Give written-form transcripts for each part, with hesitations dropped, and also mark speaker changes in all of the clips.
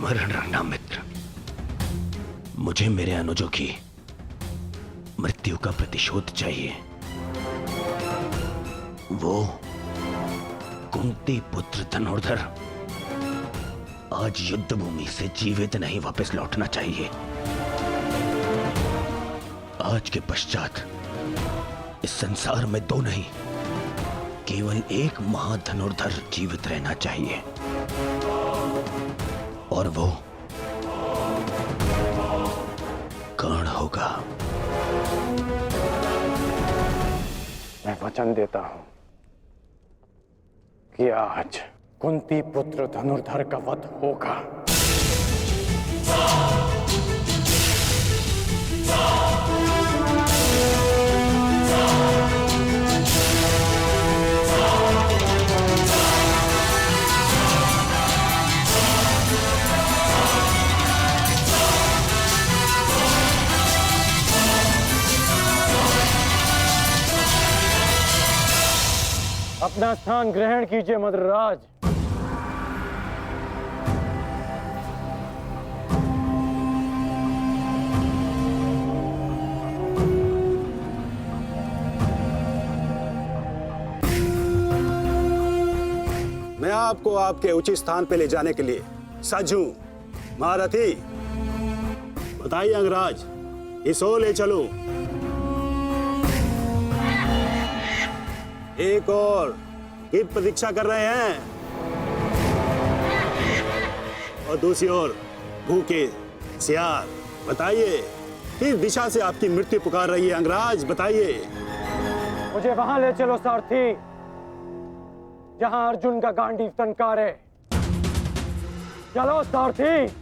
Speaker 1: स्मरण रखना मित्र, मुझे मेरे अनुजों की मृत्यु का प्रतिशोध चाहिए। वो कुंती पुत्र धनुर्धर आज युद्ध भूमि से जीवित नहीं वापस लौटना चाहिए। आज के पश्चात इस संसार में दो नहीं, केवल एक महाधनुर्धर जीवित रहना चाहिए, और वो कर्ण होगा।
Speaker 2: मैं वचन देता हूं कि आज कुंती पुत्र धनुर्धर का वध होगा। अपना स्थान ग्रहण कीजिए मद्रराज।
Speaker 3: मैं आपको आपके उचित स्थान पे ले जाने के लिए सज्ज हूं। महारथी, बताइए अंगराज, इस ओर ले चलो। एक और की प्रतीक्षा कर रहे हैं, और दूसरी ओर भूखे सियार। बताइए, किस दिशा से आपकी मृत्यु पुकार रही है अंगराज? बताइए।
Speaker 2: मुझे वहां ले चलो सारथी, जहां अर्जुन का गांडीव टंकार है। चलो सारथी।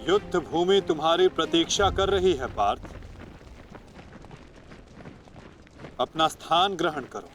Speaker 4: युद्ध भूमि तुम्हारी प्रतीक्षा कर रही है पार्थ। अपना स्थान ग्रहण करो।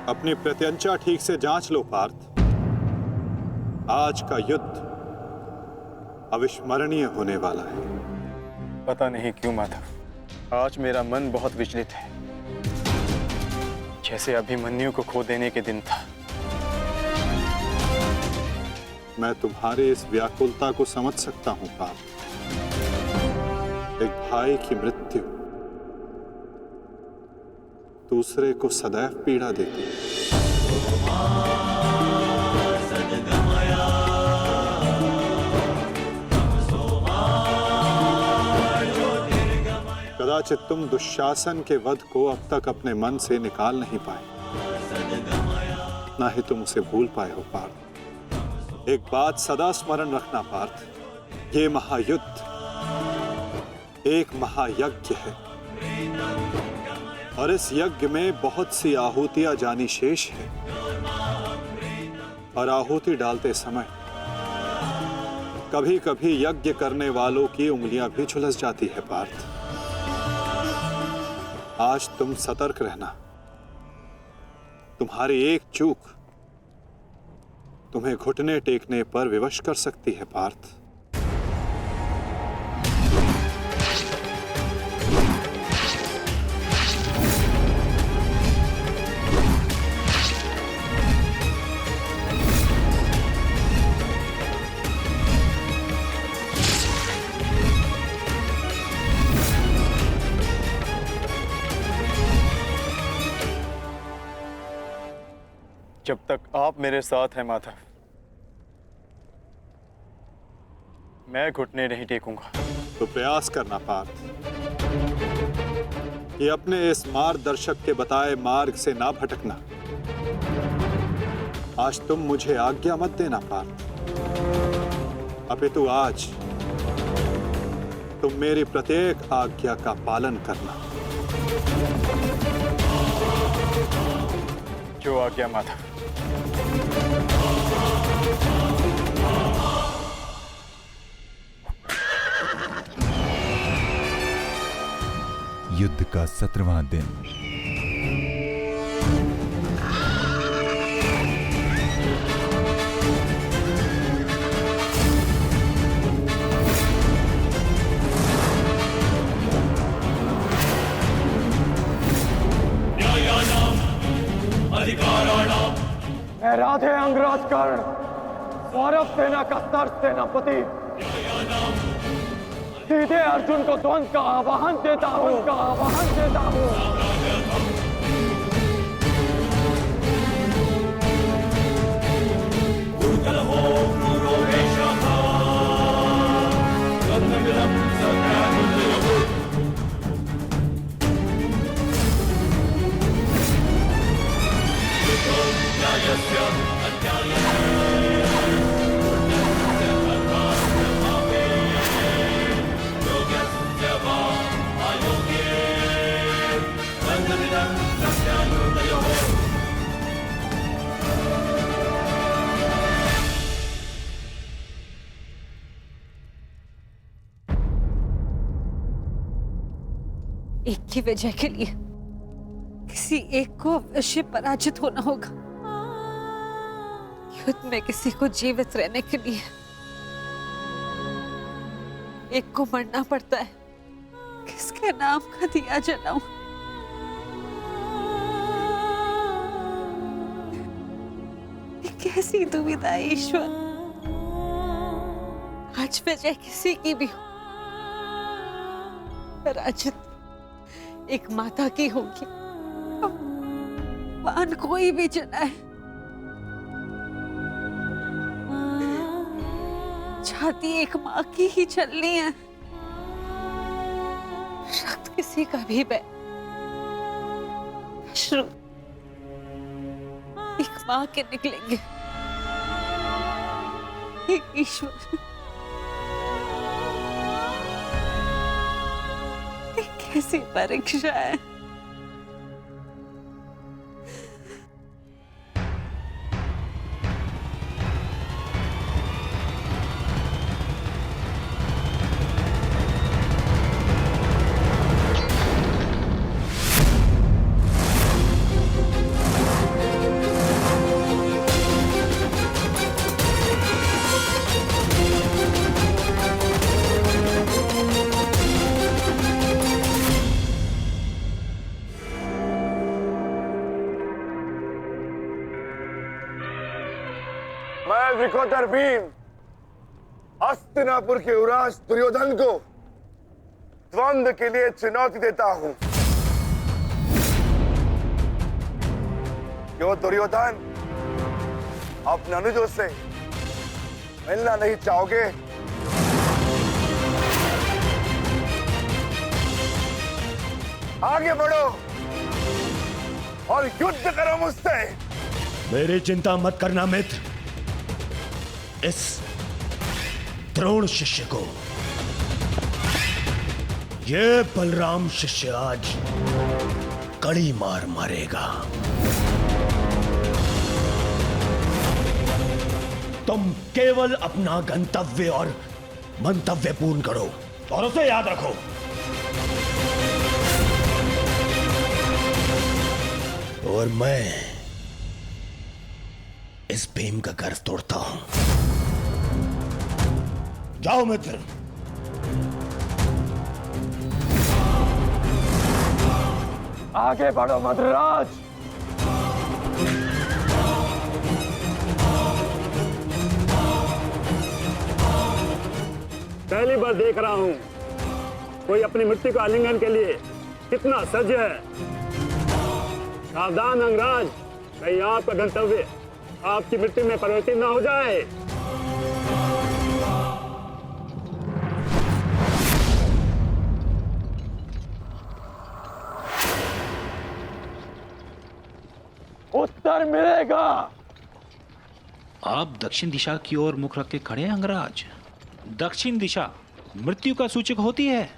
Speaker 4: अपनी प्रत्यंचा ठीक से जांच लो पार्थ। आज का युद्ध अविस्मरणीय होने वाला है।
Speaker 5: पता नहीं क्यों माधव, आज मेरा मन बहुत विचलित है, जैसे अभिमन्यु को खो देने के दिन था।
Speaker 4: मैं तुम्हारे इस व्याकुलता को समझ सकता हूं पार्थ। एक भाई की मृत्यु दूसरे को सदैव पीड़ा देती है। कदाचित तुम दुशासन के वध को अब तक अपने मन से निकाल नहीं पाए, ना ही तुम उसे भूल पाए हो पार्थ। एक बात सदा स्मरण रखना पार्थ, ये महायुद्ध एक महायज्ञ है, और इस यज्ञ में बहुत सी आहुतियां जानी शेष है। और आहुति डालते समय कभी कभी यज्ञ करने वालों की उंगलियां भी झुलस जाती है पार्थ। आज तुम सतर्क रहना। तुम्हारी एक चूक तुम्हें घुटने टेकने पर विवश कर सकती है पार्थ।
Speaker 5: जब तक आप मेरे साथ हैं माधव, मैं घुटने नहीं टेकूंगा।
Speaker 4: तो प्रयास करना पार्थ कि अपने इस मार्गदर्शक के बताए मार्ग से ना भटकना। आज तुम मुझे आज्ञा मत देना पार्थ, अपितु आज तुम मेरी प्रत्येक आज्ञा का पालन करना।
Speaker 5: जो आज्ञा माधव।
Speaker 6: युद्ध का 17वां दिन।
Speaker 2: मैं राधे अंगराज कर्ण, सौरभ सेना का सर सेनापति, सीधे अर्जुन को द्वंद्व का आह्वान देता हूं।
Speaker 7: एक की वजह के लिए किसी एक को अवश्य पराजित होना होगा। युद्ध में किसी को जीवित रहने के लिए एक को मरना पड़ता है। किसके नाम का दिया जलाऊं? कैसी दुविधा है ईश्वर। आज वजह किसी की भी हो, पराजित एक माता की होगी। बाण कोई भी चलाए, छाती एक माँ की ही चलनी है। रक्त किसी का भी बहे, अश्रु एक माँ के निकलेंगे। हे ईश्वर, कैसी परीक्षा है।
Speaker 8: मैं विकोदर भीम हस्तिनापुर के युवराज दुर्योधन को द्वंद्व के लिए चुनौती देता हूं। क्यों दुर्योधन, अपने अनुजों से मिलना नहीं चाहोगे? आगे बढ़ो और युद्ध करो मुझसे।
Speaker 1: मेरी चिंता मत करना मित्र। इस द्रोण शिष्य को, ये बलराम शिष्य आज कड़ी मार मारेगा। तुम केवल अपना गंतव्य और मंतव्य पूर्ण करो और उसे याद रखो। और मैं इस भीम का गर्व तोड़ता हूं। जाओ मित्र।
Speaker 2: आगे बढ़ो मद्राज।
Speaker 3: पहली बार देख रहा हूं कोई अपनी मृत्यु का आलिंगन के लिए कितना सज्ज है। सावधान अंगराज, कहीं आपका गंतव्य आपकी मृत्यु में परिवर्तित न हो जाए।
Speaker 2: उत्तर मिलेगा।
Speaker 9: आप दक्षिण दिशा की ओर मुख रख के खड़े हैं अंगराज। दक्षिण दिशा
Speaker 1: मृत्यु का सूचक होती है।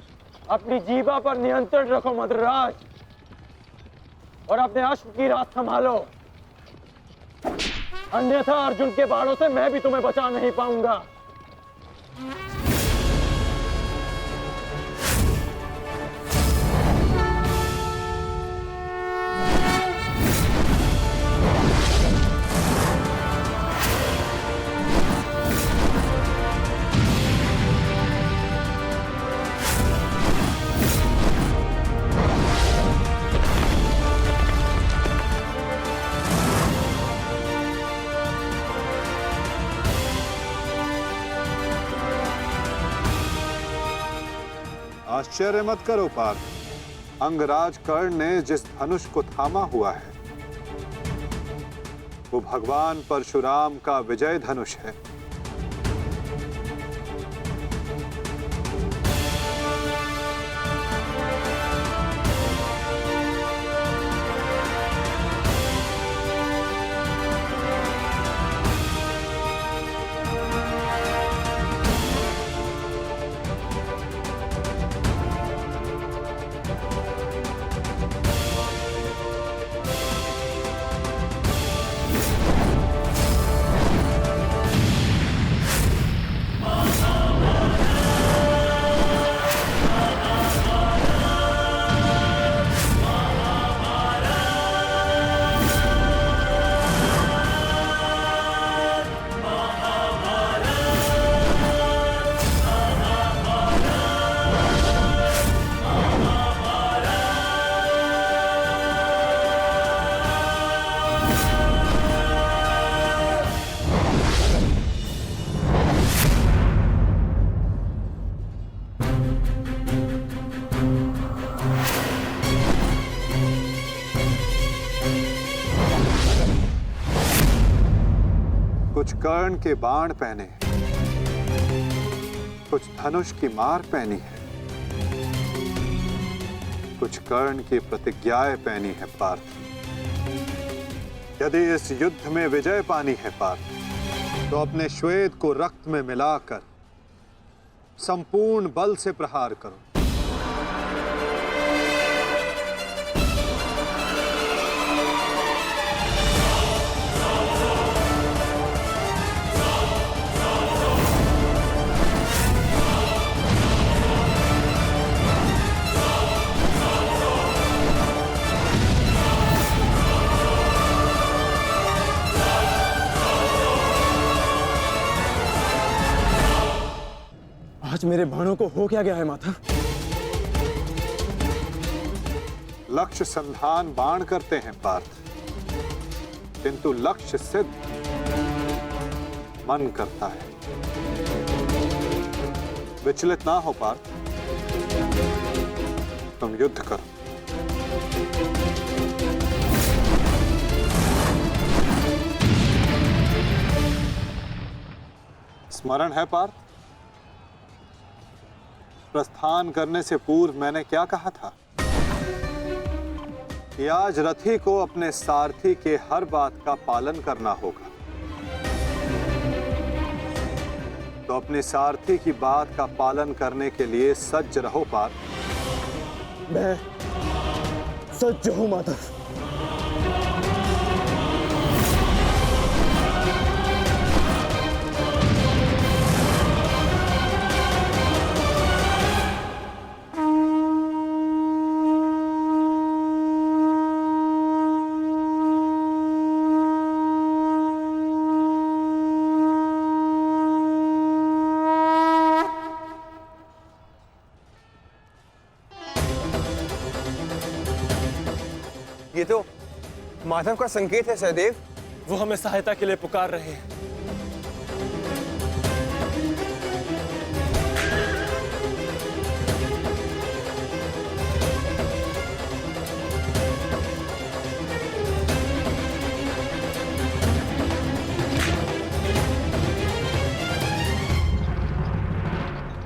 Speaker 2: अपनी जीवा पर नियंत्रण रखो मद्रराज, और अपने अश्व की रात संभालो, अन्यथा अर्जुन के बाणों से मैं भी तुम्हें बचा नहीं पाऊंगा।
Speaker 4: आश्चर्य मत करो पार्थ, अंगराज कर्ण ने जिस धनुष को थामा हुआ है वो भगवान परशुराम का विजय धनुष है। कुछ कर्ण के बाण पहने, कुछ धनुष की मार पहनी है, कुछ कर्ण की प्रतिज्ञाएं पहनी है पार्थ। यदि इस युद्ध में विजय पानी है पार्थ, तो अपने श्वेत को रक्त में मिलाकर संपूर्ण बल से प्रहार करो।
Speaker 2: आज मेरे बाणों को हो क्या गया है माता?
Speaker 4: लक्ष्य संधान बाण करते हैं पार्थ, किंतु लक्ष्य सिद्ध मन करता है। विचलित ना हो पार्थ, तुम युद्ध करो। स्मरण है पार्थ, प्रस्थान करने से पूर्व मैंने क्या कहा था कि आज रथी को अपने सारथी के हर बात का पालन करना होगा। तो अपने सारथी की बात का पालन करने के लिए सज्ज रहो पार्थ।
Speaker 2: मैं सज्ज हूं माता।
Speaker 5: ये तो माधव का संकेत है सहदेव।
Speaker 2: वो हमें सहायता के लिए पुकार रहे हैं।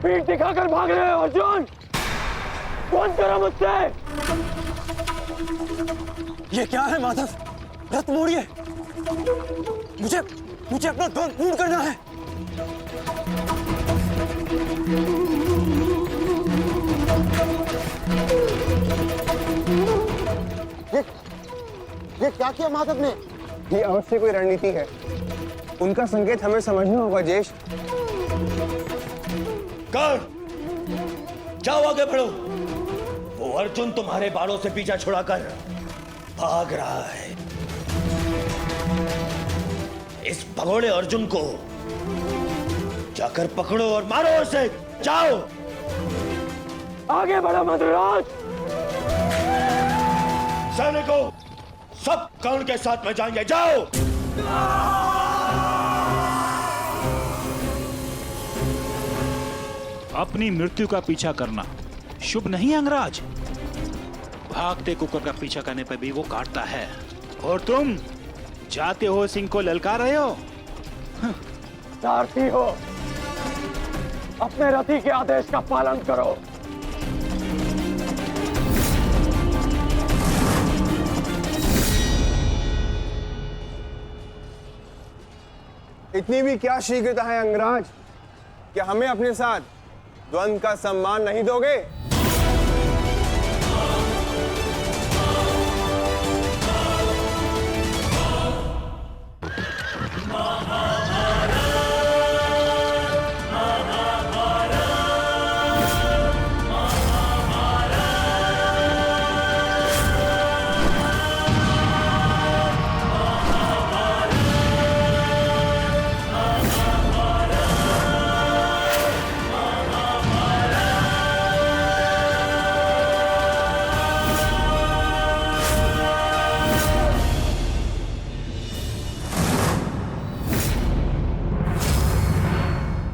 Speaker 2: पीठ दिखाकर भाग रहे हो अर्जुन, कौन करो मुझसे? ये क्या है माधव? रथ मोड़िए, मुझे अपना धन पूर्ण करना है।
Speaker 6: ये क्या किया माधव ने?
Speaker 9: ये अवश्य कोई रणनीति है। उनका संकेत हमें समझना होगा जेश।
Speaker 1: कर जाओ, आगे बढ़ो। वो अर्जुन तुम्हारे बालों से पीछा छुड़ाकर भाग रहा है। इस भगोड़े अर्जुन को जाकर पकड़ो और मारो उसे। जाओ,
Speaker 2: आगे बढ़ो मधुराज।
Speaker 1: सैनिकों, सब कर्ण के साथ में जाएंगे। जाओ।
Speaker 10: अपनी मृत्यु का पीछा करना शुभ नहीं अंगराज। भागते कुकर का पीछा करने पर भी वो काटता है, और तुम जाते हो सिंह को ललकार रहे हो।
Speaker 2: सारथी हो, अपने रथी के आदेश का पालन करो।
Speaker 9: इतनी भी क्या शीघ्रता है अंगराज? क्या हमें अपने साथ द्वंद का सम्मान नहीं दोगे?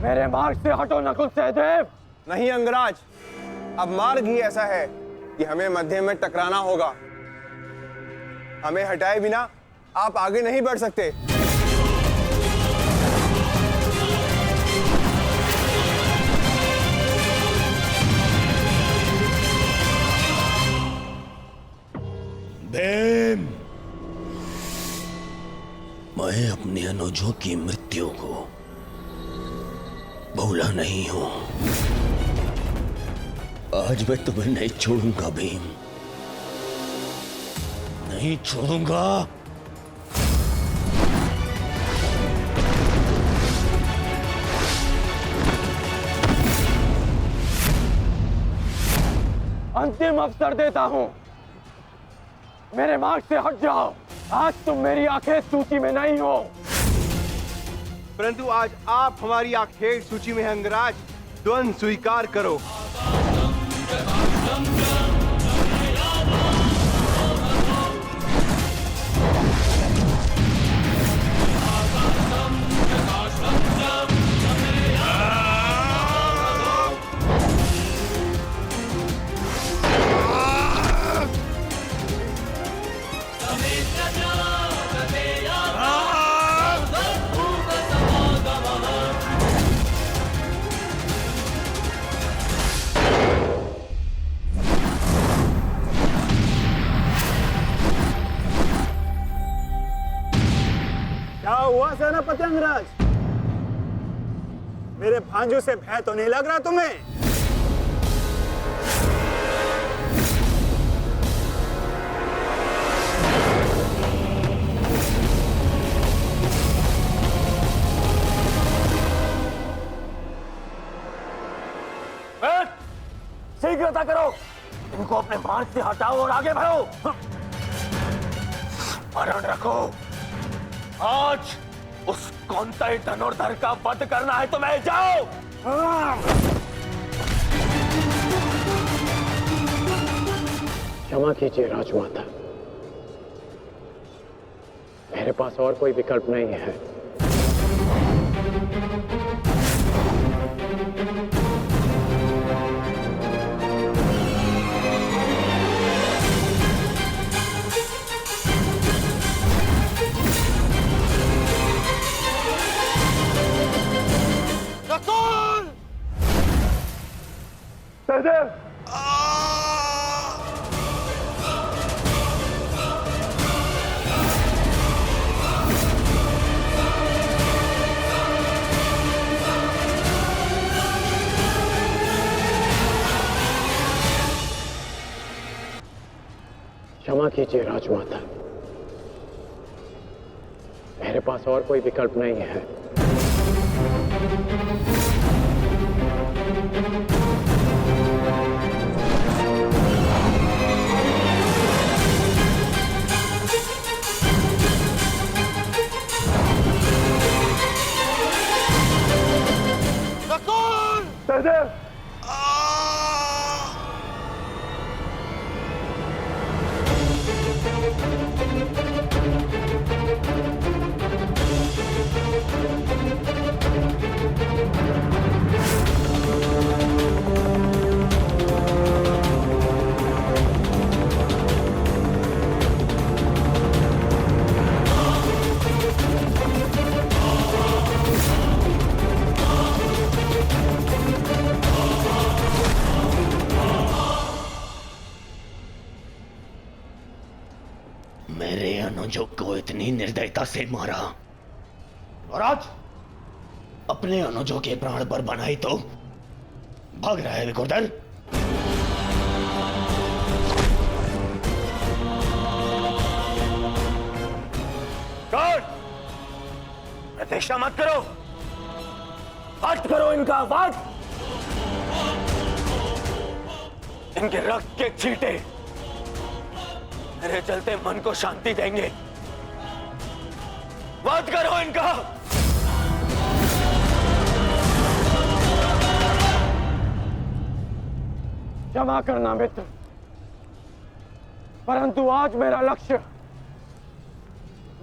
Speaker 2: मेरे मार्ग से हटो नकुल सहदेव।
Speaker 9: नहीं अंगराज, अब मार्ग ही ऐसा है कि हमें मध्य में टकराना होगा। हमें हटाए बिना आप आगे नहीं बढ़ सकते।
Speaker 1: भीम, मैं अपने अनुजों की मृत्यु को भूला नहीं हूं। आज मैं तुम्हें नहीं छोड़ूंगा भीम, नहीं छोड़ूंगा।
Speaker 2: अंतिम अवसर देता हूं, मेरे मार्ग से हट जाओ। आज तुम मेरी आंखें सूची में नहीं हो,
Speaker 9: परंतु आज आप हमारी आखेट सूची में हैं अंगराज। द्वंद स्वीकार करो।
Speaker 3: क्या हुआ सेनापति अंगराज? मेरे भांजू से भय तो नहीं लग रहा तुम्हें?
Speaker 2: शीघ्रता करो, इनको अपने मार्ग से हटाओ और आगे बढ़ो। स्मरण रखो, आज उस कौंतई धनुर्धर का वध करना है तुम्हें। जाओ। क्षमा कीजिए राजमाता, मेरे पास और कोई विकल्प नहीं है। सहदेव, क्षमा कीजिए राजमाता, मेरे पास और कोई विकल्प नहीं है।
Speaker 8: सहदेव,
Speaker 1: मेरे अनुजों को इतनी निर्दयता से मारा और आज अपने अनुजों के प्राण पर बनाई तो भाग रहा है विकुर्धर।
Speaker 2: गार्ड, प्रतीक्षा मत करो, वध करो इनका वध। इनके रक्त के छींटे मेरे चलते मन को शांति देंगे। वध करो इनका। क्षमा करना मित्र, परंतु आज मेरा लक्ष्य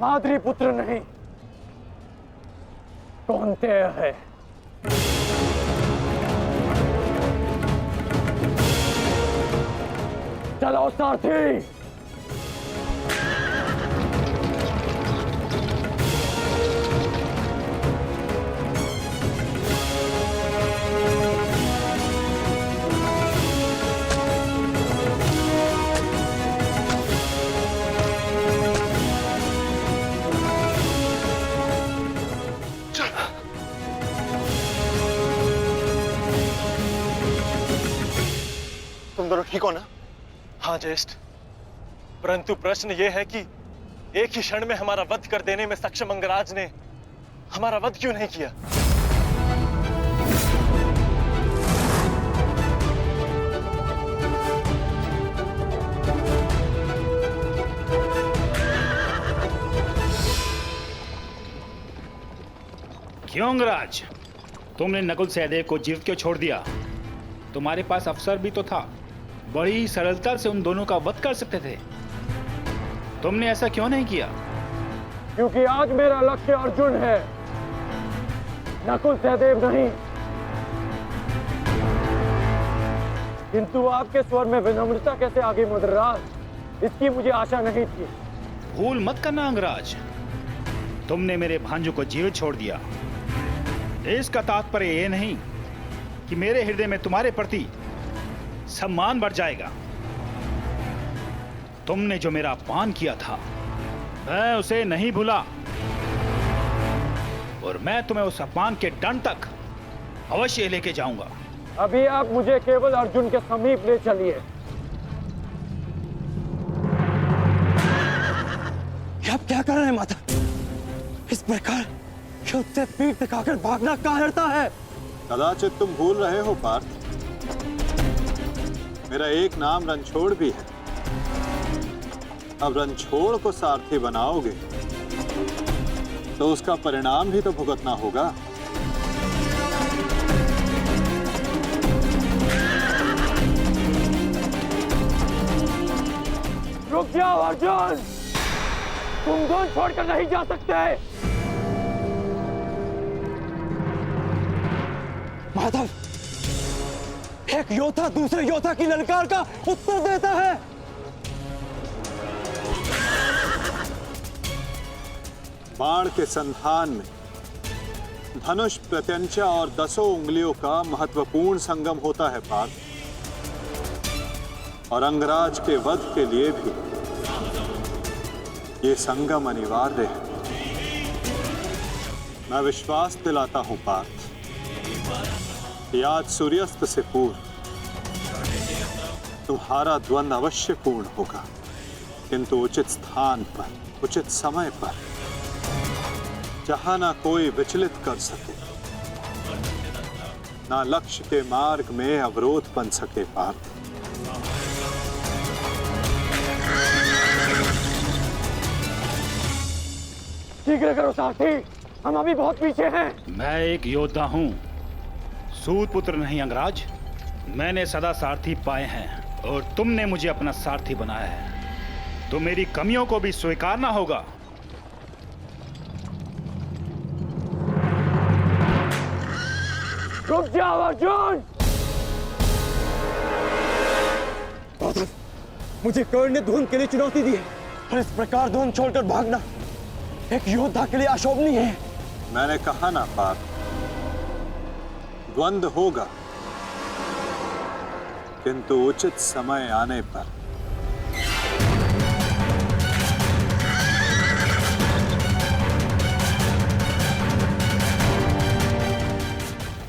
Speaker 2: माद्री पुत्र नहीं कौन्तेय है। चलो सारथी।
Speaker 5: तुम दोनों ठीक हो ना? हाँ ज्येष्ठ, परंतु प्रश्न यह है कि एक ही क्षण में हमारा वध कर देने में सक्षम अंगराज ने हमारा वध क्यों नहीं किया?
Speaker 10: क्यों अंगराज, तुमने नकुल सहदेव को जीवित क्यों छोड़ दिया? तुम्हारे पास अवसर भी तो था, बड़ी सरलता से उन दोनों का वध कर सकते थे। तुमने ऐसा क्यों नहीं किया?
Speaker 2: क्योंकि आज मेरा लक्ष्य अर्जुन है, नकुल सहदेव नहीं। किंतु आपके स्वर में विनम्रता कैसे आगे मदराज, इसकी मुझे आशा नहीं थी।
Speaker 10: भूल मत करना अंगराज, तुमने मेरे भांजों को जीवित छोड़ दिया। इसका तात्पर्य यह नहीं कि मेरे हृदय में तुम्हारे प्रति सम्मान बढ़ जाएगा। तुमने जो मेरा अपमान किया था मैं उसे नहीं भूला, और मैं तुम्हें उस अपमान के दंड तक अवश्य लेके जाऊंगा।
Speaker 2: अभी आप मुझे केवल अर्जुन के समीप ले चलिए।
Speaker 6: आप क्या कर रहे हैं माता? इस प्रकार युद्ध से पीठ दिखाकर भागना कायरता है।
Speaker 4: कदाचित तुम भूल रहे हो पार्थ, मेरा एक नाम रणछोड़ भी है। अब रणछोड़ को सारथी बनाओगे तो उसका परिणाम भी तो भुगतना होगा।
Speaker 2: रुक जाओ अर्जुन, तुम दोनों छोड़कर नहीं जा सकते।
Speaker 6: माधव, एक योद्धा दूसरे योद्धा की ललकार का उत्तर देता है।
Speaker 4: बाण के संधान में धनुष, प्रत्यंचा और 10 उंगलियों का महत्वपूर्ण संगम होता है पार्थ, और अंगराज के वध के लिए भी ये संगम अनिवार्य है। मैं विश्वास दिलाता हूं पार्थ, आज सूर्यास्त से पूर्व तुम्हारा द्वंद अवश्य पूर्ण होगा, किंतु उचित स्थान पर, उचित समय पर। जहां ना कोई विचलित कर सके, ना लक्ष्य के मार्ग में अवरोध बन सके पार्थ।
Speaker 2: शीघ्र करो सारथी, हम अभी बहुत पीछे हैं।
Speaker 10: मैं एक योद्धा हूँ, सूत पुत्र नहीं अंगराज। मैंने सदा सारथी पाए हैं और तुमने मुझे अपना सारथी बनाया है, तो मेरी कमियों को भी स्वीकारना होगा।
Speaker 2: रुक जाओ अर्जुन।
Speaker 6: मुझे कर्ण ने धुंध के लिए चुनौती दी है, और इस प्रकार धुंध छोड़कर भागना एक योद्धा के लिए अशोभनीय है।
Speaker 4: मैंने कहा ना पार्थ, द्वंद्व होगा, किंतु उचित समय आने पर।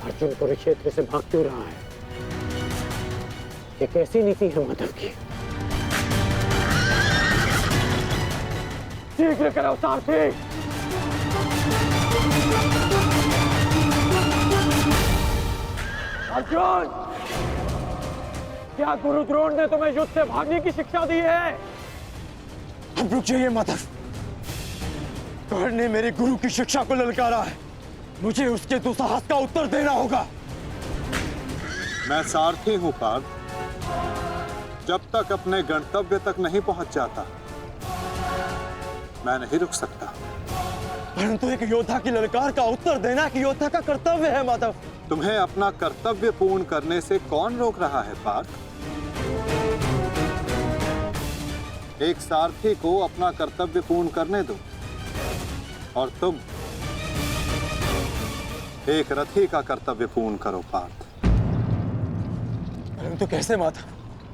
Speaker 2: अर्जुन कुरुक्षेत्र से भाग क्यों रहा है? ये कैसी नीति है माधव की? शीघ्र करो सारथी। अर्जुन, क्या गुरु द्रोण ने तुम्हें युद्ध से भागने की शिक्षा दी है?
Speaker 6: अब रुक जाइए माधव, कर्ण ने मेरे गुरु की शिक्षा को ललकारा है, मुझे उसके दुस्साहस का उत्तर देना होगा।
Speaker 4: मैं सारथी हूं पार्थ, जब तक अपने गंतव्य तक नहीं पहुंच जाता मैं नहीं रुक सकता।
Speaker 6: परंतु एक योद्धा की ललकार का उत्तर देना एक योद्धा का कर्तव्य है माधव।
Speaker 4: तुम्हें अपना कर्तव्य पूर्ण करने से कौन रोक रहा है पार्थ? एक सारथी को अपना कर्तव्य पूर्ण करने दो, और तुम एक रथी का कर्तव्य पूर्ण करो पार्थ।
Speaker 6: परंतु कैसे माधव?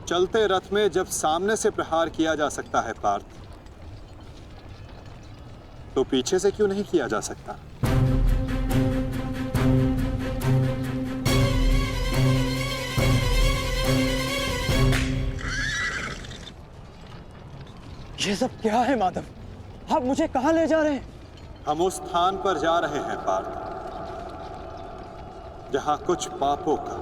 Speaker 4: चलते रथ में जब सामने से प्रहार किया जा सकता है पार्थ, तो पीछे से क्यों नहीं किया जा सकता?
Speaker 6: ये सब क्या है माधव? आप मुझे कहां ले जा रहे हैं?
Speaker 4: हम उस स्थान पर जा रहे हैं पार्थ, जहां कुछ पापों का,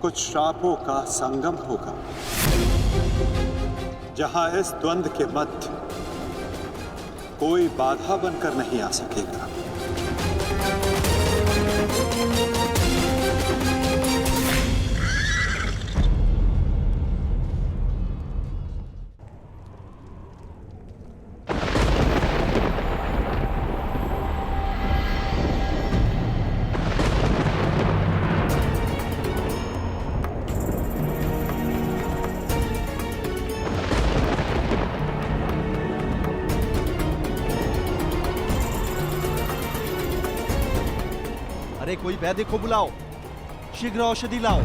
Speaker 4: कुछ श्रापों का संगम होगा, जहां इस द्वंद्व के मध्य कोई बाधा बनकर नहीं आ सकेगा।
Speaker 11: कोई वैद्य को बुलाओ, शीघ्र औषधि लाओ।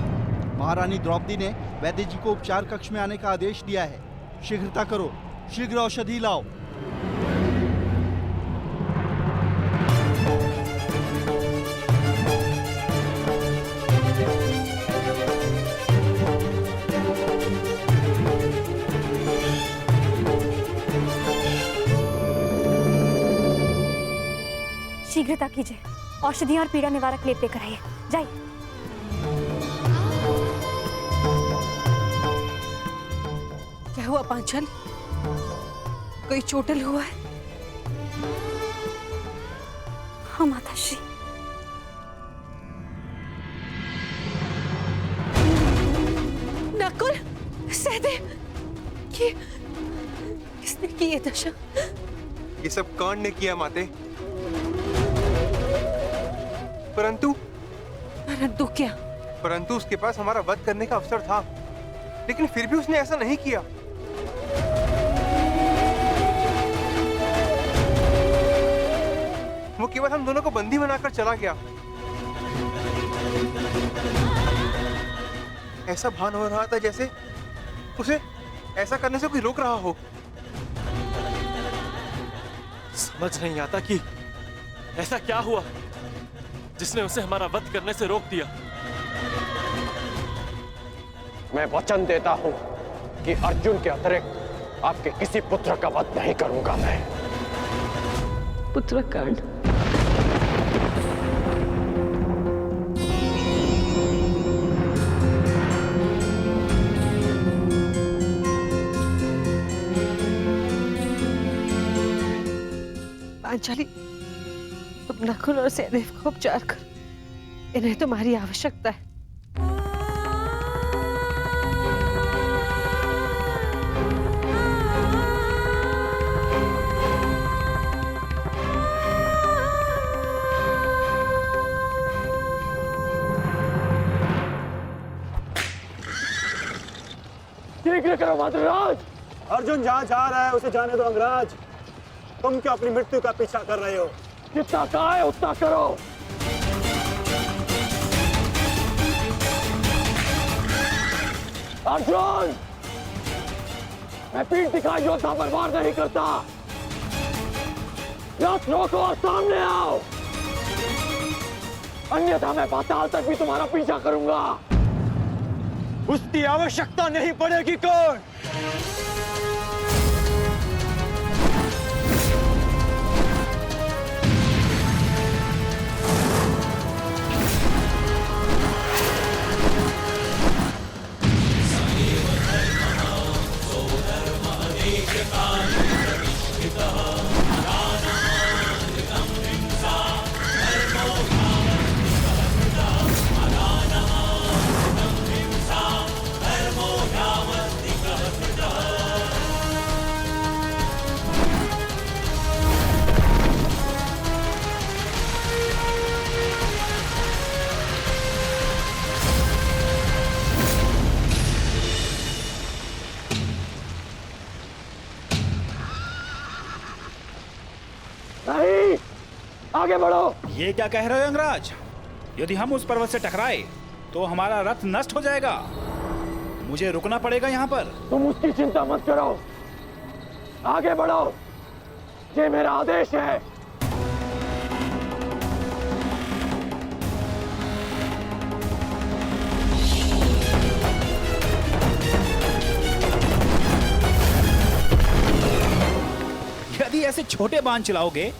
Speaker 11: महारानी द्रौपदी ने वैद्य जी को उपचार कक्ष में आने का आदेश दिया है, शीघ्रता करो, शीघ्र औषधि लाओ।
Speaker 12: शीघ्रता कीजिए, औषधियां और पीड़ा निवारक लेप लेकर आइए, जाइए।
Speaker 7: क्या हुआ पांचाल? कोई चोटिल हुआ है?
Speaker 12: हाँ माताश्री।
Speaker 7: नकुल, सहदेव, किसने की ये दशा?
Speaker 9: ये सब कर्ण ने किया माते। परंतु
Speaker 7: क्या?
Speaker 9: परंतु उसके पास हमारा वध करने का अवसर था, लेकिन फिर भी उसने ऐसा नहीं किया। वो केवल हम दोनों को बंदी बनाकर चला गया। ऐसा भान हो रहा था जैसे उसे ऐसा करने से कोई रोक रहा हो।
Speaker 5: समझ नहीं आता कि ऐसा क्या हुआ जिसने उसे हमारा वध करने से रोक दिया।
Speaker 2: मैं वचन देता हूं कि अर्जुन के अतिरिक्त आपके किसी पुत्र का वध नहीं करूंगा मैं।
Speaker 7: पुत्र कर्ण, पांचाली, तुम नकुल और सहदेव को उपचार कर, इन्हें तुम्हारी आवश्यकता है।
Speaker 2: शीघ्र करो मद्रराज।
Speaker 3: अर्जुन जहाँ जा रहा है उसे जाने दो अंगराज। तुम क्यों अपनी मृत्यु का पीछा कर रहे हो?
Speaker 2: जितना कहा है उतना करो। अर्जुन, मैं पीठ दिखाई योद्धा पर वार नहीं करता। रथ रोको और सामने आओ, अन्यथा मैं पाताल तक भी तुम्हारा पीछा करूंगा।
Speaker 6: उसकी आवश्यकता नहीं पड़ेगी कौन?
Speaker 2: नहीं, आगे बढ़ो।
Speaker 10: ये क्या कह रहे हो अंगराज? यदि हम उस पर्वत से टकराए तो हमारा रथ नष्ट हो जाएगा। मुझे रुकना पड़ेगा यहाँ पर।
Speaker 2: तुम उसकी चिंता मत करो, आगे बढ़ो, ये मेरा आदेश है।
Speaker 10: यदि ऐसे छोटे बाण चलाओगे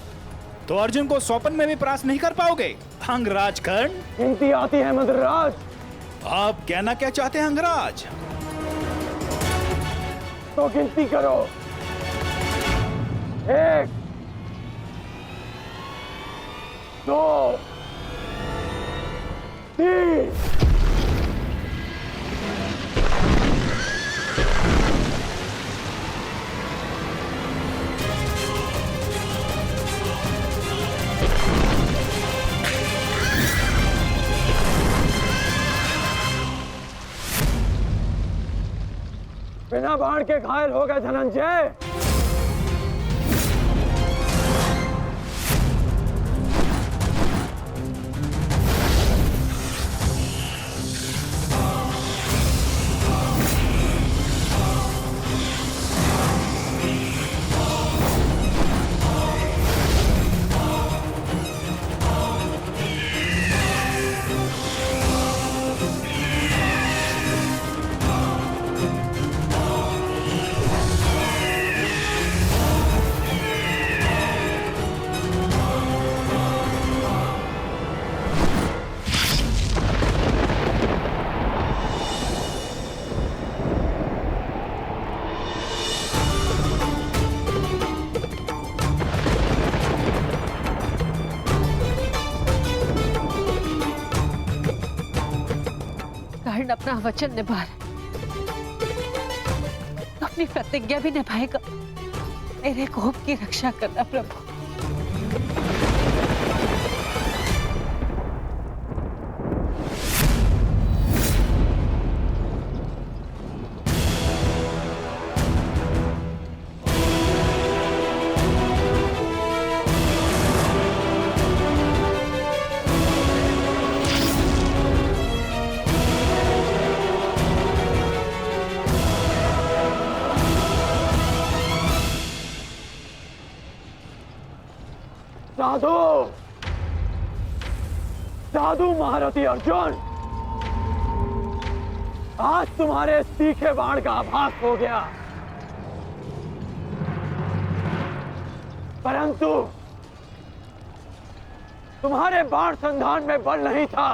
Speaker 10: तो अर्जुन को स्वप्न में भी परास्त नहीं कर पाओगे। अंगराज कर्ण,
Speaker 2: गिनती आती है मद्रराज।
Speaker 10: आप कहना क्या चाहते हैं अंगराज?
Speaker 2: तो गिनती करो। 1, 2, 3। बिना बाण के घायल हो गए धनंजय।
Speaker 7: कर्ण अपना वचन निभा रहा है, अपनी प्रतिज्ञा भी निभाएगा। मेरे कोप की रक्षा करना प्रभु।
Speaker 2: साधु, साधु महारथी अर्जुन, आज तुम्हारे तीखे बाण का आभास हो गया, परंतु तुम्हारे बाण संधान में बल नहीं था।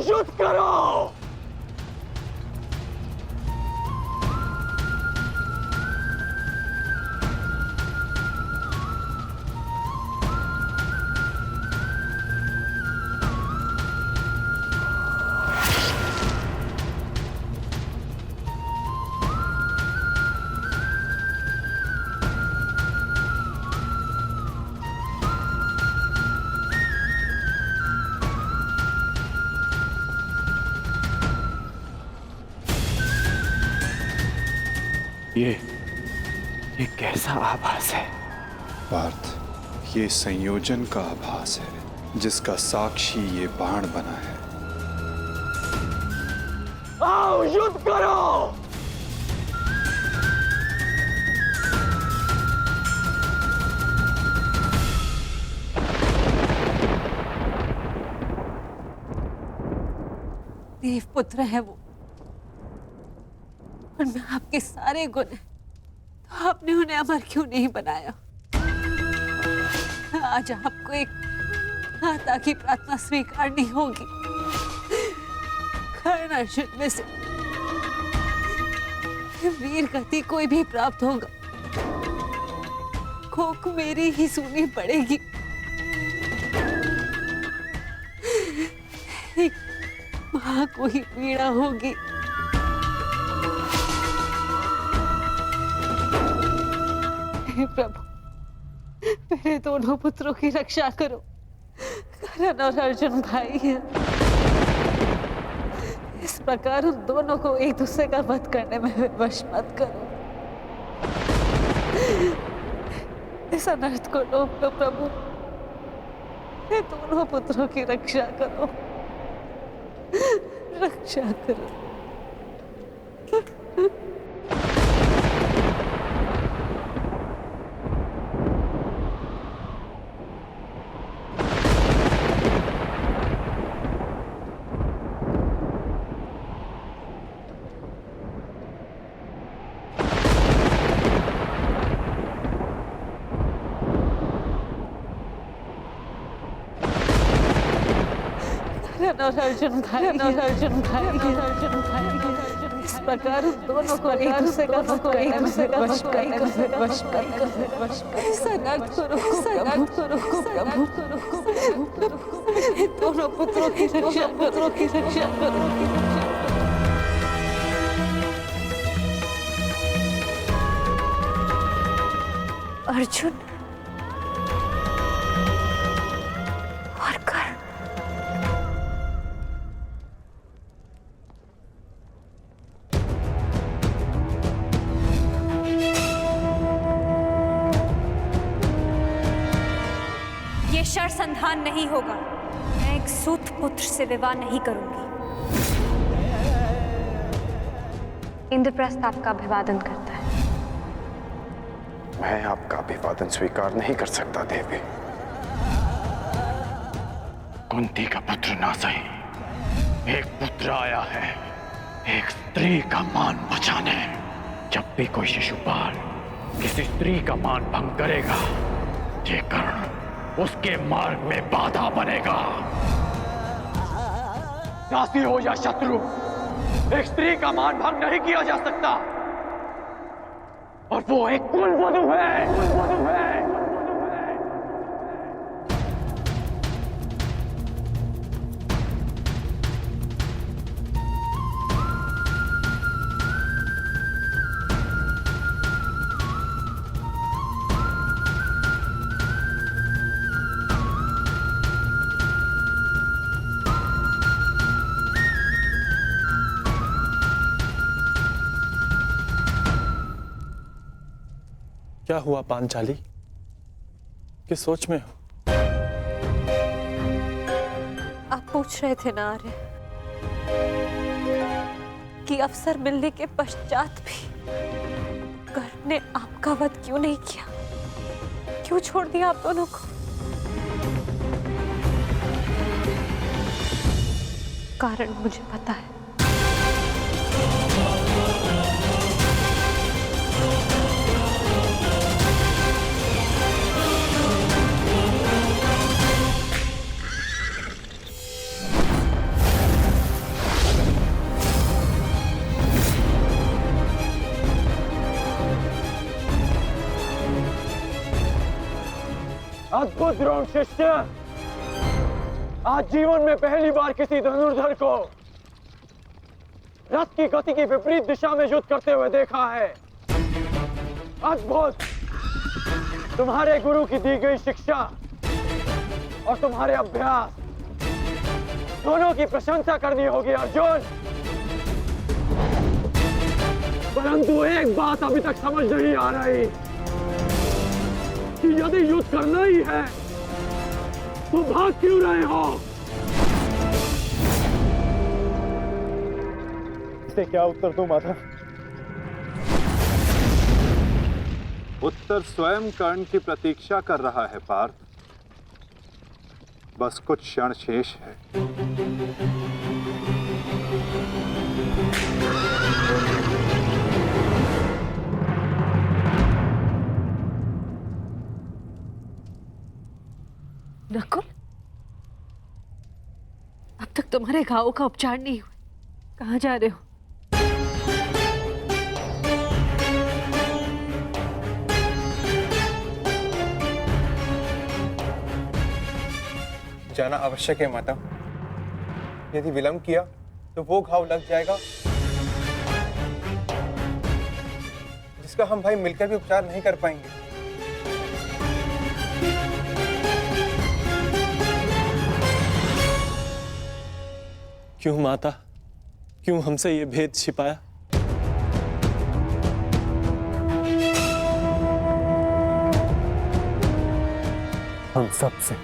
Speaker 2: युद्ध करो।
Speaker 6: ये कैसा आभास है?
Speaker 4: पार्थ, ये संयोजन का आभास है जिसका साक्षी ये बाण बना है।
Speaker 2: आओ युद्ध करो।
Speaker 7: देवपुत्र है वो, और मैं आपके सारे गुण हैं, तो आपने उन्हें अमर क्यों नहीं बनाया? आज आपको एक माता की प्रार्थना स्वीकारनी होगी। कर्ण अर्जुन में से वीर गति कोई भी प्राप्त होगा, कोक मेरी ही सुननी पड़ेगी। एक मां को ही पीड़ा होगी। हे प्रभु, मेरे दोनों पुत्रों की रक्षा करो। कर्ण और अर्जुन भाई हैं। इस प्रकार उन दोनों को एक दूसरे का वध करने में विवश मत करो। इस अनर्थ को रोक लो प्रभु। मेरे दोनों पुत्रों की रक्षा करो, रक्षा करो। और अर्जुन भाई, इस प्रकार दोनों को एक दूसरे का प्रभु, दोनों पुत्रों की रक्षा करो।
Speaker 12: अर्जुन और कर्ण, ये शर संधान नहीं होगा। मैं एक सूत पुत्र से विवाह नहीं करूंगी। इंद्रप्रस्थ आपका अभिवादन करता है।
Speaker 3: मैं आपका अभिवादन स्वीकार नहीं कर सकता देवी।
Speaker 1: कुंती का पुत्र ना सही, एक पुत्र आया है एक स्त्री का मान बचाने। जब भी कोई शिशुपाल किसी स्त्री का मान भंग करेगा, ये कर्ण उसके मार्ग में बाधा बनेगा।
Speaker 2: दासी हो या शत्रु, एक स्त्री का मान भंग नहीं किया जा सकता, और वो एक कुलवधू है।
Speaker 5: क्या हुआ पांचाली? किस सोच में हो?
Speaker 7: आप पूछ रहे थे ना आर्य कि अवसर मिलने के पश्चात भी कर्ण ने आपका वध क्यों नहीं किया, क्यों छोड़ दिया आप दोनों को? कारण मुझे पता है।
Speaker 2: अद्भुत द्रोण शिष्य, आज जीवन में पहली बार किसी धनुर्धर को रथ की गति की विपरीत दिशा में युद्ध करते हुए देखा है। अद्भुत! तुम्हारे गुरु की दी गई शिक्षा और तुम्हारे अभ्यास दोनों की प्रशंसा करनी होगी अर्जुन। परंतु एक बात अभी तक समझ नहीं आ रही कि यदि युद्ध करना ही है तो भाग क्यों रहे हो?
Speaker 5: इसे क्या उत्तर दूं माधव?
Speaker 4: उत्तर स्वयं कर्ण की प्रतीक्षा कर रहा है पार्थ। बस कुछ क्षण शेष है।
Speaker 7: नकुल, अब तक तुम्हारे घावों का उपचार नहीं हुआ, कहाँ जा रहे हो?
Speaker 9: जाना आवश्यक है माता। यदि विलंब किया तो वो घाव लग जाएगा जिसका हम भाई मिलकर भी उपचार नहीं कर पाएंगे।
Speaker 5: क्यों माता, क्यों हमसे ये भेद छिपाया?
Speaker 4: हम सबसे।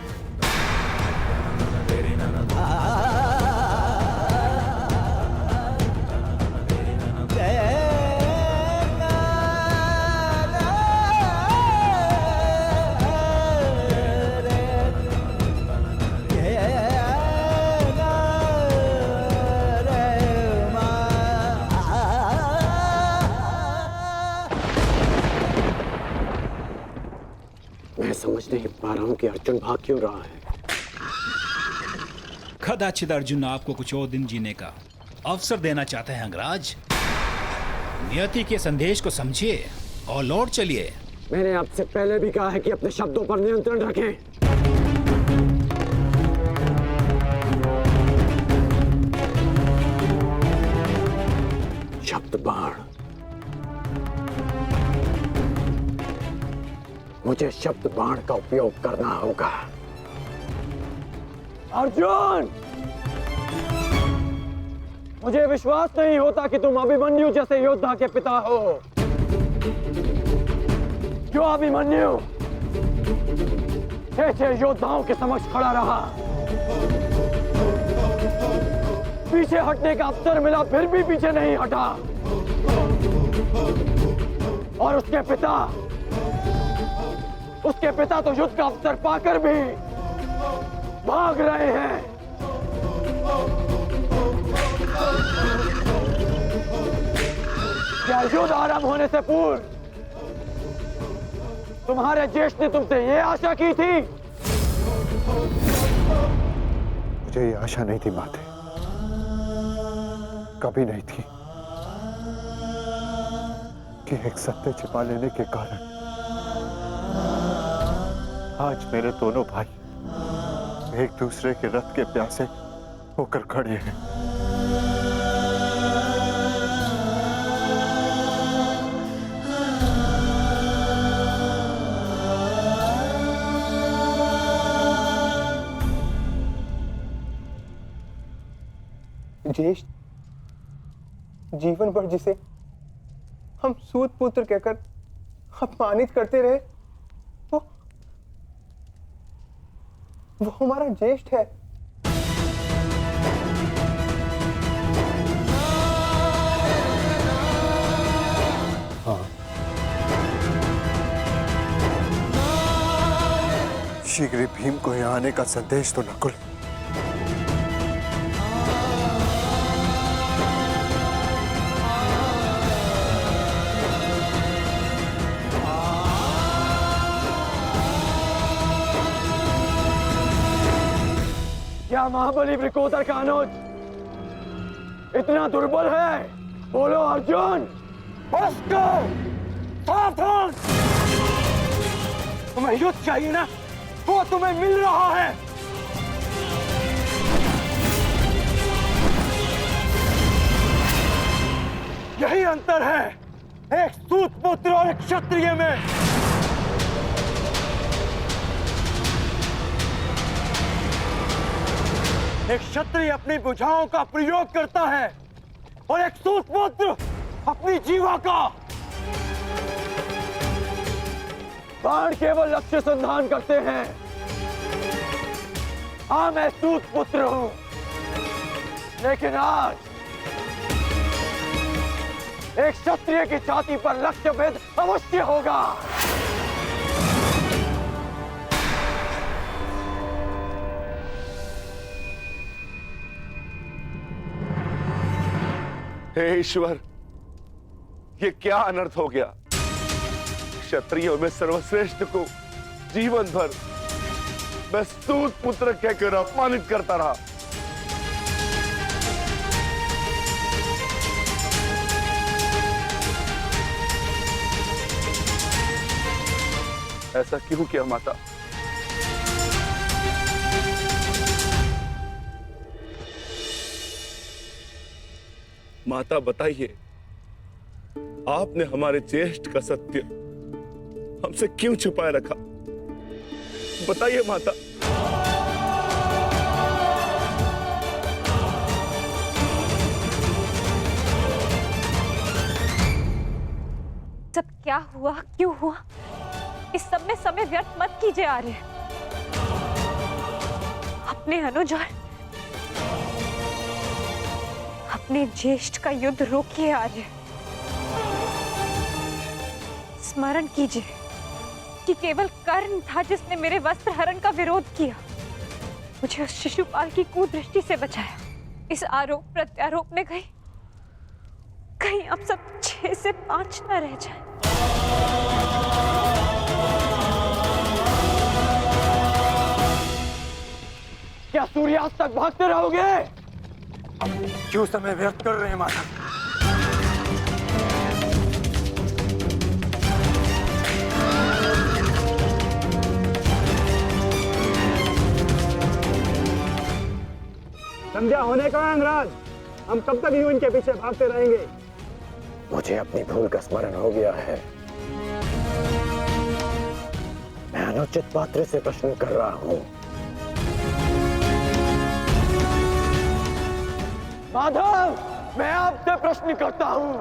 Speaker 2: मैं समझ नहीं पा रहा हूं कि अर्जुन भाग क्यों रहा है।
Speaker 10: कदाचित अर्जुन आपको कुछ और दिन जीने का अवसर देना चाहते हैं अंगराज। नियति के संदेश को समझिए और लौट चलिए।
Speaker 2: मैंने आपसे पहले भी कहा है कि अपने शब्दों पर नियंत्रण रखें। शब्द बाण, मुझे शब्द बाण का उपयोग करना होगा। अर्जुन, मुझे विश्वास नहीं होता कि तुम अभिमन्यु जैसे योद्धा के पिता हो। जो अभिमन्यु 6 योद्धाओं के समक्ष खड़ा रहा, पीछे हटने का अवसर मिला फिर भी पीछे नहीं हटा, और उसके पिता तो युद्ध का अवसर पाकर भी भाग रहे हैं। क्या युद्ध आरंभ होने से पूर्व तुम्हारे ज्येष्ठ ने तुमसे ये आशा की थी?
Speaker 4: मुझे ये आशा नहीं थी माते, कभी नहीं थी कि एक सत्य छिपा लेने के कारण आज मेरे दोनों भाई एक दूसरे के रथ के प्यासे होकर खड़े हैं।
Speaker 9: ज्येष्ठ जीवन भर जिसे हम सूत पुत्र कहकर अपमानित करते रहे। वो हमारा ज्येष्ठ है।
Speaker 3: हाँ,
Speaker 8: शीघ्र ही भीम को यहाँ आने का संदेश तो नकुल।
Speaker 2: क्या महाबली वृकोदर का अनुज इतना दुर्बल है? बोलो अर्जुन, उसको सावधान! तुम्हें युद्ध चाहिए ना, वो तुम्हें मिल रहा है। यही अंतर है एक सूत पुत्र और एक क्षत्रिय में। एक क्षत्रिय अपनी भुजाओं का प्रयोग करता है और एक सूत पुत्र अपनी जीवा का। बाण केवल लक्ष्य संधान करते हैं। हाँ, मैं सूत पुत्र हूं, लेकिन आज एक क्षत्रिय की छाती पर लक्ष्य भेद अवश्य होगा।
Speaker 8: हे ईश्वर, ये क्या अनर्थ हो गया। क्षत्रियों में सर्वश्रेष्ठ को जीवन भर मैं सूत पुत्र कहकर अपमानित करता रहा। ऐसा क्यों किया माता? माता बताइए, आपने हमारे ज्येष्ठ का सत्य हमसे क्यों छुपाए रखा? बताइए माता।
Speaker 7: सब क्या हुआ, क्यों हुआ, इस सब में समय व्यर्थ मत कीजिए आर्य। अपने अनुज और अपने ज्येष्ठ का युद्ध रोकिए आर्य। स्मरण कीजिए कि केवल कर्ण था जिसने मेरे वस्त्र हरण का विरोध किया, मुझे उस शिशुपाल की कुदृष्टि से बचाया। इस आरोप प्रत्यारोप में कहीं अब सब 6 से 5 न रह जाए।
Speaker 2: क्या सूर्यास्त तक भागते रहोगे? क्यों समय व्यर्थ कर रहे हैं माता?
Speaker 3: संध्या होने का अंगराज, हम कब तक यूं इनके पीछे भागते रहेंगे?
Speaker 2: मुझे अपनी भूल का स्मरण हो गया है। मैं अनुचित पात्र से प्रश्न कर रहा हूं। माधव, मैं आपसे प्रश्न करता हूं।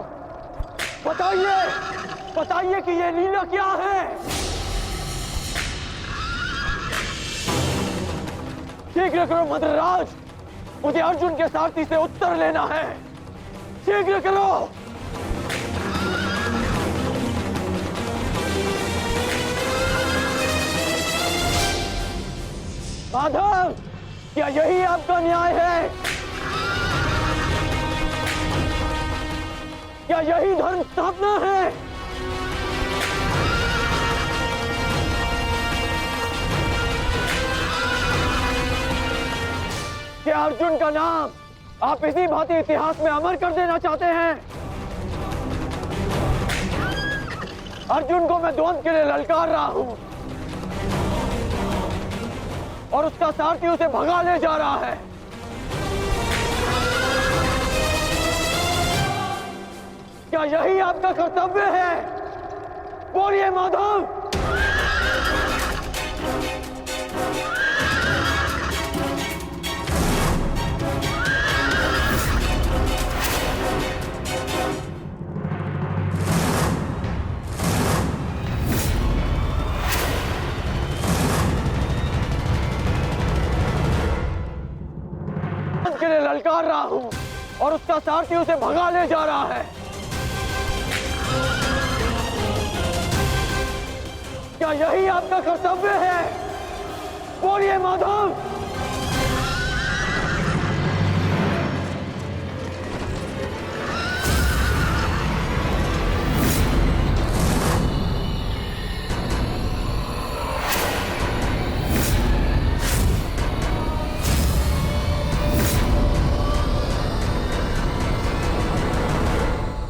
Speaker 2: बताइए कि ये लीला क्या है? शीघ्र करो मद्रराज, मुझे अर्जुन के सारथी से उत्तर लेना है। शीघ्र करो। माधव, क्या यही आपका न्याय है? क्या यही धर्म स्थापना है? क्या अर्जुन का नाम आप इसी भांति इतिहास में अमर कर देना चाहते हैं? अर्जुन को मैं द्वंद्व के लिए ललकार रहा हूं और उसका सारथी उसे भगा ले जा रहा है। क्या यही आपका कर्तव्य है? बोलिए माधव। और उसका सारथी उसे भगा ले जा रहा है। क्या यही आपका कर्तव्य है? बोलिए माधव।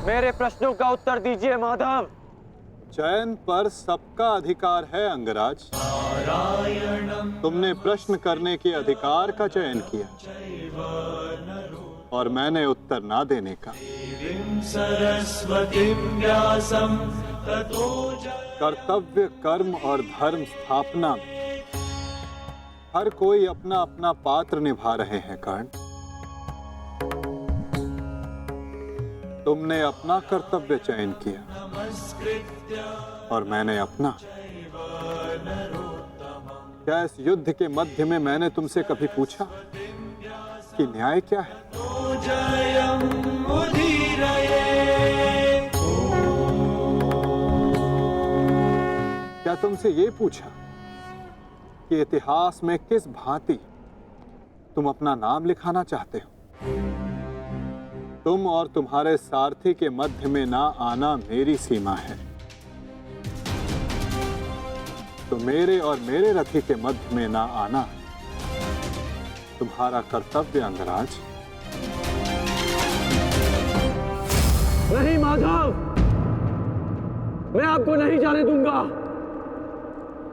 Speaker 2: मेरे प्रश्नों का उत्तर दीजिए माधव।
Speaker 4: चयन पर सबका अधिकार है अंगराज। तुमने प्रश्न करने के अधिकार का चयन किया और मैंने उत्तर ना देने का। कर्तव्य, कर्म और धर्म स्थापना में हर कोई अपना अपना पात्र निभा रहे हैं कर्ण। तुमने अपना कर्तव्य चयन किया और मैंने अपना। क्या इस युद्ध के मध्य में मैंने तुमसे कभी पूछा कि न्याय क्या है? क्या तुमसे ये पूछा कि इतिहास में किस भांति तुम अपना नाम लिखाना चाहते हो? तुम और तुम्हारे सारथी के मध्य में ना आना मेरी सीमा है, तो मेरे और मेरे रथी के मध्य में ना आना तुम्हारा कर्तव्य अंगराज।
Speaker 2: नहीं माधव, मैं आपको नहीं जाने दूंगा।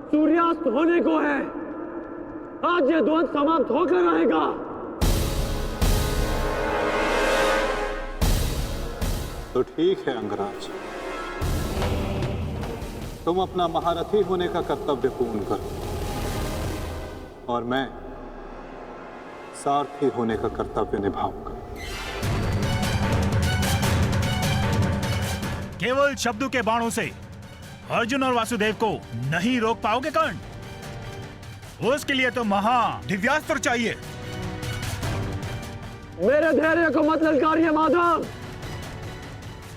Speaker 2: सूर्यास्त होने को है, आज ये द्वंद समाप्त होकर रहेगा।
Speaker 4: तो ठीक है अंगराज, तुम अपना महारथी होने का कर्तव्य पूर्ण करो और मैं सारथी होने का कर्तव्य निभाऊंगा।
Speaker 10: केवल शब्दों के बाणों से अर्जुन और वासुदेव को नहीं रोक पाओगे कर्ण। उसके लिए तो महा दिव्यास्त्र चाहिए।
Speaker 2: मेरे धैर्य को मत ललकारिए माधव।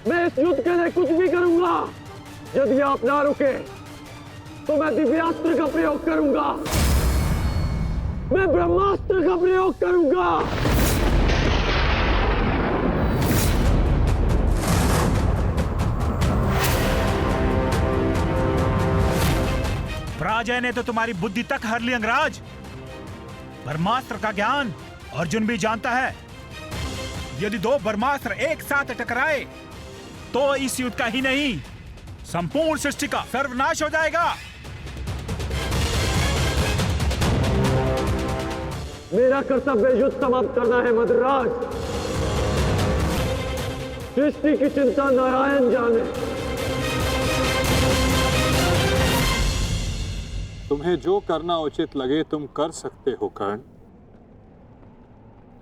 Speaker 2: मैं इस युद्ध के लिए कुछ भी करूंगा। यदि आप ना रुके तो मैं दिव्यास्त्र का प्रयोग करूंगा। मैं ब्रह्मास्त्र का प्रयोग करूंगा।
Speaker 10: पराजय ने तो तुम्हारी बुद्धि तक हर ली अंगराज। ब्रह्मास्त्र का ज्ञान अर्जुन भी जानता है। यदि दो ब्रह्मास्त्र एक साथ टकराए तो इस युद्ध का ही नहीं, संपूर्ण सृष्टि का सर्वनाश हो जाएगा।
Speaker 2: मेरा कर्तव्य युद्ध समाप्त करना है मद्राज। सृष्टि की चिंता नारायण जाने।
Speaker 4: तुम्हें जो करना उचित लगे तुम कर सकते हो कर्ण,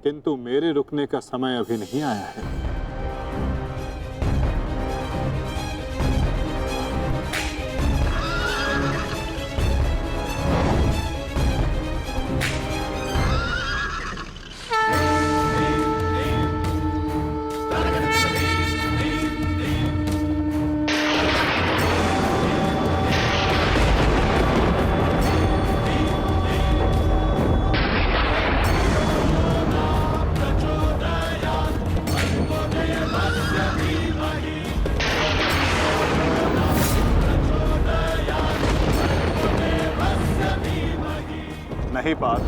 Speaker 4: किंतु मेरे रुकने का समय अभी नहीं आया है। नहीं बात।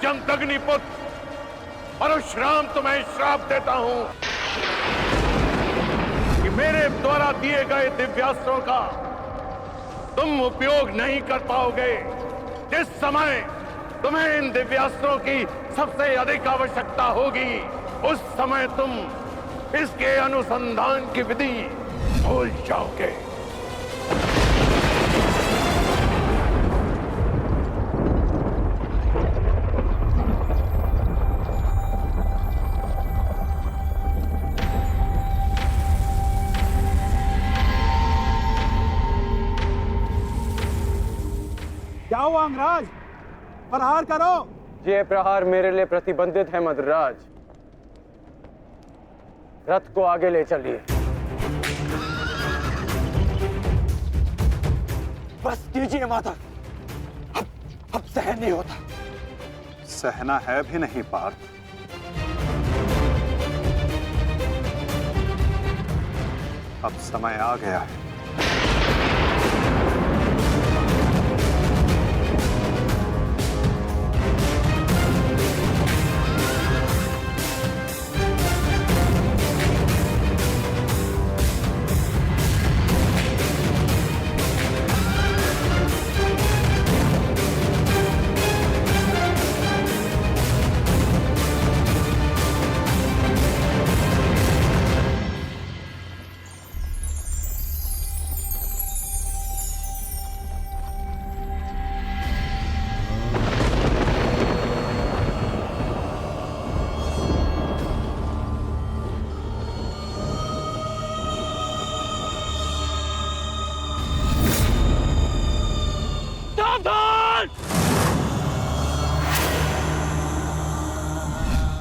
Speaker 8: जमदग्निपुत्र परशुराम तुम्हें श्राप देता हूं कि मेरे द्वारा दिए गए दिव्यास्त्रों का तुम उपयोग नहीं कर पाओगे। जिस समय तुम्हें इन दिव्यास्त्रों की सबसे अधिक आवश्यकता होगी, उस समय तुम इसके अनुसंधान की विधि भूल जाओगे।
Speaker 3: क्या हुआ अंगराज? प्रहार करो।
Speaker 2: ये प्रहार मेरे लिए प्रतिबंधित है मद्रराज। रथ को आगे ले चलिए।
Speaker 6: बस कीजिए माधव, अब सहन नहीं होता।
Speaker 4: सहना है भी नहीं पार्थ। अब समय आ गया है।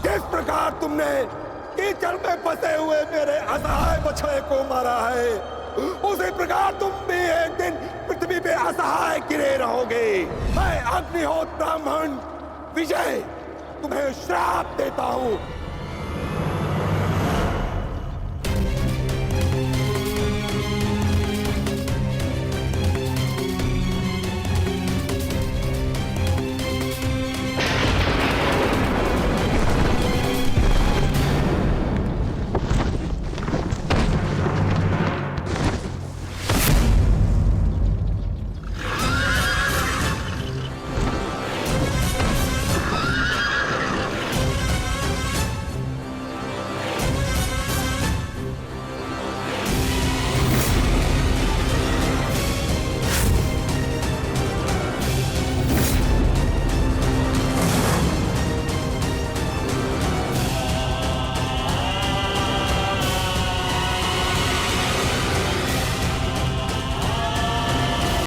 Speaker 8: किस प्रकार तुमने कीचड़ में फंसे हुए मेरे असहाय बछड़े को मारा है, उसी प्रकार तुम भी एक दिन पृथ्वी पे असहाय गिरे रहोगे। मैं अग्निहोत्र ब्राह्मण विजय तुम्हें श्राप देता हूँ।